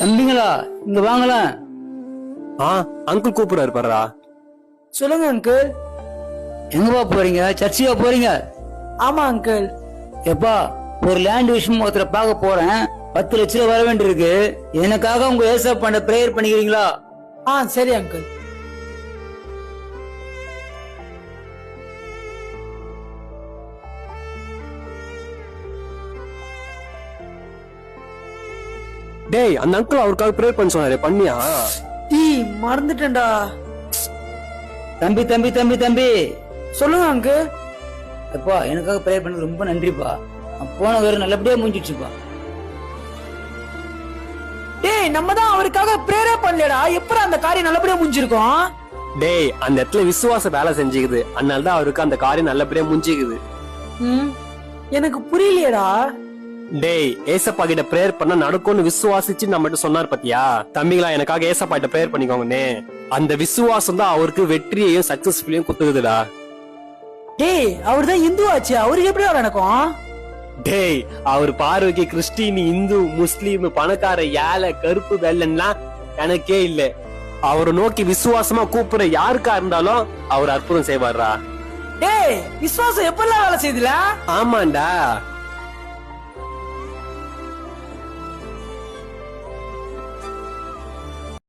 தம்பிங்களா இங்க வாங்கலாம். அங்கிள் கூப்பிடுறாரு பாருடா. சொல்லுங்க அங்கிள். எங்கப்பா போறீங்க? சர்ச்சுக்கா போறீங்க? ஆமா அங்கிள். எப்பா ஒரு லேண்ட் விஷயம் ஒருத்தரை பார்க்க போறேன், 10 லட்சம் ரூபாய் வர வேண்டியிருக்கு. எனக்காக உங்க ஏசப் பண்ண பிரேயர் பண்ணிக்கிறீங்களா? சரி அங்கிள். டேய், அந்த அங்கிள் அவருக்காக ப்ரேயர் பண்ண சொன்னாரு, பண்ணியா? மறந்துட்டேன்டா. தம்பி தம்பி தம்பி தம்பி சொல்லுங்க அங்கிள். எப்பா எனக்காக பிரேயர் பண்ணது ரொம்ப நன்றிப்பா. போன வேற நல்லபடியா முடிஞ்சிடுச்சுப்பா. டேய், நம்ம தான் அவருக்காக பிரேயர் பண்ணலடா, எப்பற அந்த காரியம் நல்லபடியா முடிஞ்சிருக்கும்? டேய், அந்த இடத்துல விசுவாசம் வேலை செஞ்சுக்குது, அதனாலதான் அவருக்கு அந்த காரியம் நல்லபடியா முடிஞ்சுக்குது. எனக்கு புரியலையடா. டேய், ஏசப்பா கிட்ட பிரேயர் பண்ணா நடக்கும்னு விசுவாசிச்சு நம்மகிட்ட சொன்னார் பாத்தியா? தம்பிங்களா, எனக்காக ஏசப்பா கிட்ட பிரேயர் பண்ணிக்கோங்கன்னு. அந்த விசுவாசம் தான் அவருக்கு வெற்றியையும் சக்சஸ்ஃபுல்லையும் குத்துக்குதுடா. டேய், அவர் தான் இந்து ஆச்சு, அவருக்கு எப்படி நடக்கும்? டேய், அவர் பார்வைக்கு கிறிஸ்டின், இந்து, முஸ்லீம், பணக்கார, ஏழை, கருப்பு, வெள்ளன்லாம் எனக்கே இல்ல. அவரை நோக்கி விசுவாசமா கூப்பிடுற யாருக்கா இருந்தாலும் அவர் அற்புதம் செய்வாரா. டேய், விசுவாசம் எப்பெல்லாம் வேலை செய்யுதுல? ஆமாண்டா.